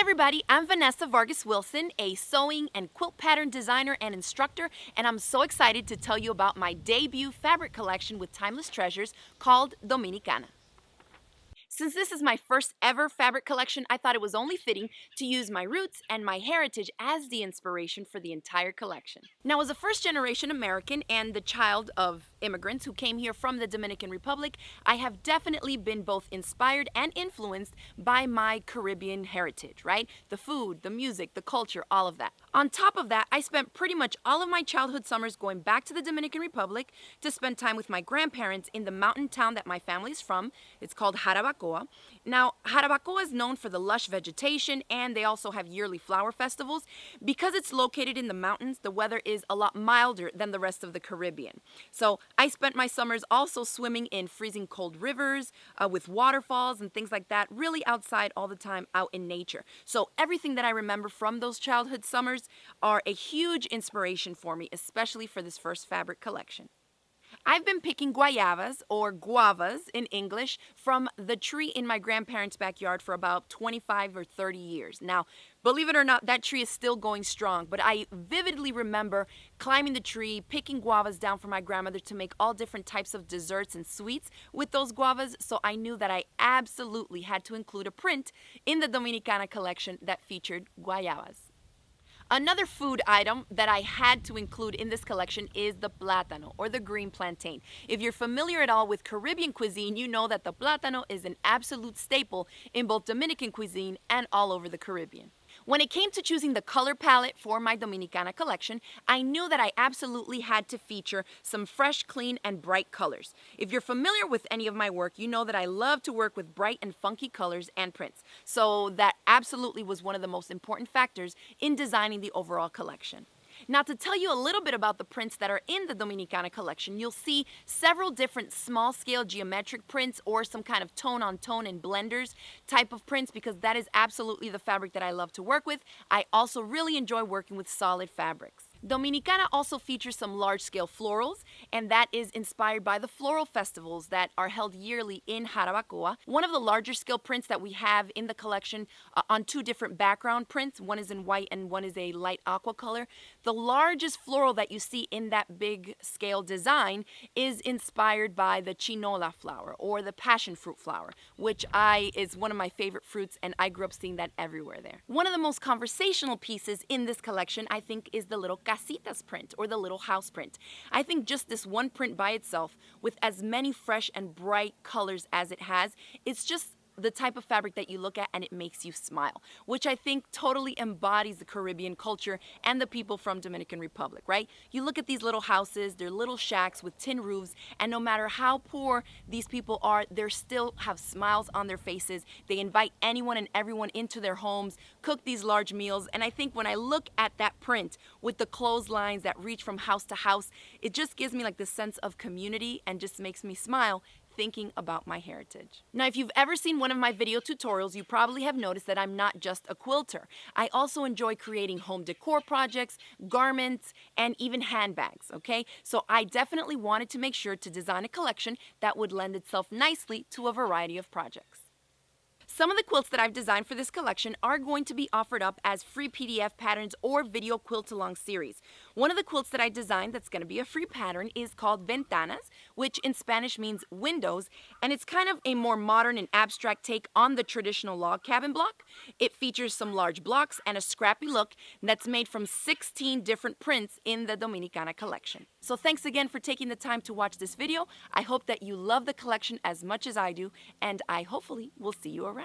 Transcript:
everybody, I'm Vanessa Vargas Wilson, a sewing and quilt pattern designer and instructor, and I'm so excited to tell you about my debut fabric collection with Timeless Treasures called Dominicana. Since this is my first ever fabric collection, I thought it was only fitting to use my roots and my heritage as the inspiration for the entire collection. Now, as a first-generation American and the child of immigrants who came here from the Dominican Republic, I have definitely been both inspired and influenced by my Caribbean heritage, right? The food, the music, the culture, all of that. On top of that, I spent pretty much all of my childhood summers going back to the Dominican Republic to spend time with my grandparents in the mountain town that my family's from. It's called Jarabacoa. Now, Jarabacoa is known for the lush vegetation, and they also have yearly flower festivals. Because it's located in the mountains, the weather is a lot milder than the rest of the Caribbean. So I spent my summers also swimming in freezing cold rivers with waterfalls and things like that, really outside all the time, out in nature. So everything that I remember from those childhood summers are a huge inspiration for me, especially for this first fabric collection. I've been picking guayabas, or guavas in English, from the tree in my grandparents' backyard for about 25 or 30 years. Now, believe it or not, that tree is still going strong, but I vividly remember climbing the tree, picking guavas down for my grandmother to make all different types of desserts and sweets with those guavas, so I knew that I absolutely had to include a print in the Dominicana collection that featured guayabas. Another food item that I had to include in this collection is the plátano, or the green plantain. If you're familiar at all with Caribbean cuisine, you know that the plátano is an absolute staple in both Dominican cuisine and all over the Caribbean. When it came to choosing the color palette for my Dominicana collection, I knew that I absolutely had to feature some fresh, clean, and bright colors. If you're familiar with any of my work, you know that I love to work with bright and funky colors and prints. So that absolutely was one of the most important factors in designing the overall collection. Now, to tell you a little bit about the prints that are in the Dominicana collection, you'll see several different small-scale geometric prints or some kind of tone-on-tone and blenders type of prints, because that is absolutely the fabric that I love to work with. I also really enjoy working with solid fabrics. Dominicana also features some large-scale florals, and that is inspired by the floral festivals that are held yearly in Jarabacoa. One of the larger scale prints that we have in the collection on two different background prints, one is in white and one is a light aqua color. The largest floral that you see in that big scale design is inspired by the chinola flower, or the passion fruit flower, which is one of my favorite fruits, and I grew up seeing that everywhere there. One of the most conversational pieces in this collection, I think, is the little casitas print, or the little house print. I think just this one print by itself, with as many fresh and bright colors as it has, it's just the type of fabric that you look at and it makes you smile, which I think totally embodies the Caribbean culture and the people from Dominican Republic, right? You look at these little houses, they're little shacks with tin roofs, and no matter how poor these people are, they still have smiles on their faces. They invite anyone and everyone into their homes, cook these large meals, and I think when I look at that print with the clotheslines that reach from house to house, it just gives me like this sense of community and just makes me smile thinking about my heritage. Now, if you've ever seen one of my video tutorials, you probably have noticed that I'm not just a quilter. I also enjoy creating home decor projects, garments, and even handbags, okay? So I definitely wanted to make sure to design a collection that would lend itself nicely to a variety of projects. Some of the quilts that I've designed for this collection are going to be offered up as free PDF patterns or video quilt-along series. One of the quilts that I designed that's going to be a free pattern is called Ventanas, which in Spanish means windows, and it's kind of a more modern and abstract take on the traditional log cabin block. It features some large blocks and a scrappy look that's made from 16 different prints in the Dominicana collection. So thanks again for taking the time to watch this video. I hope that you love the collection as much as I do, and I hopefully will see you around.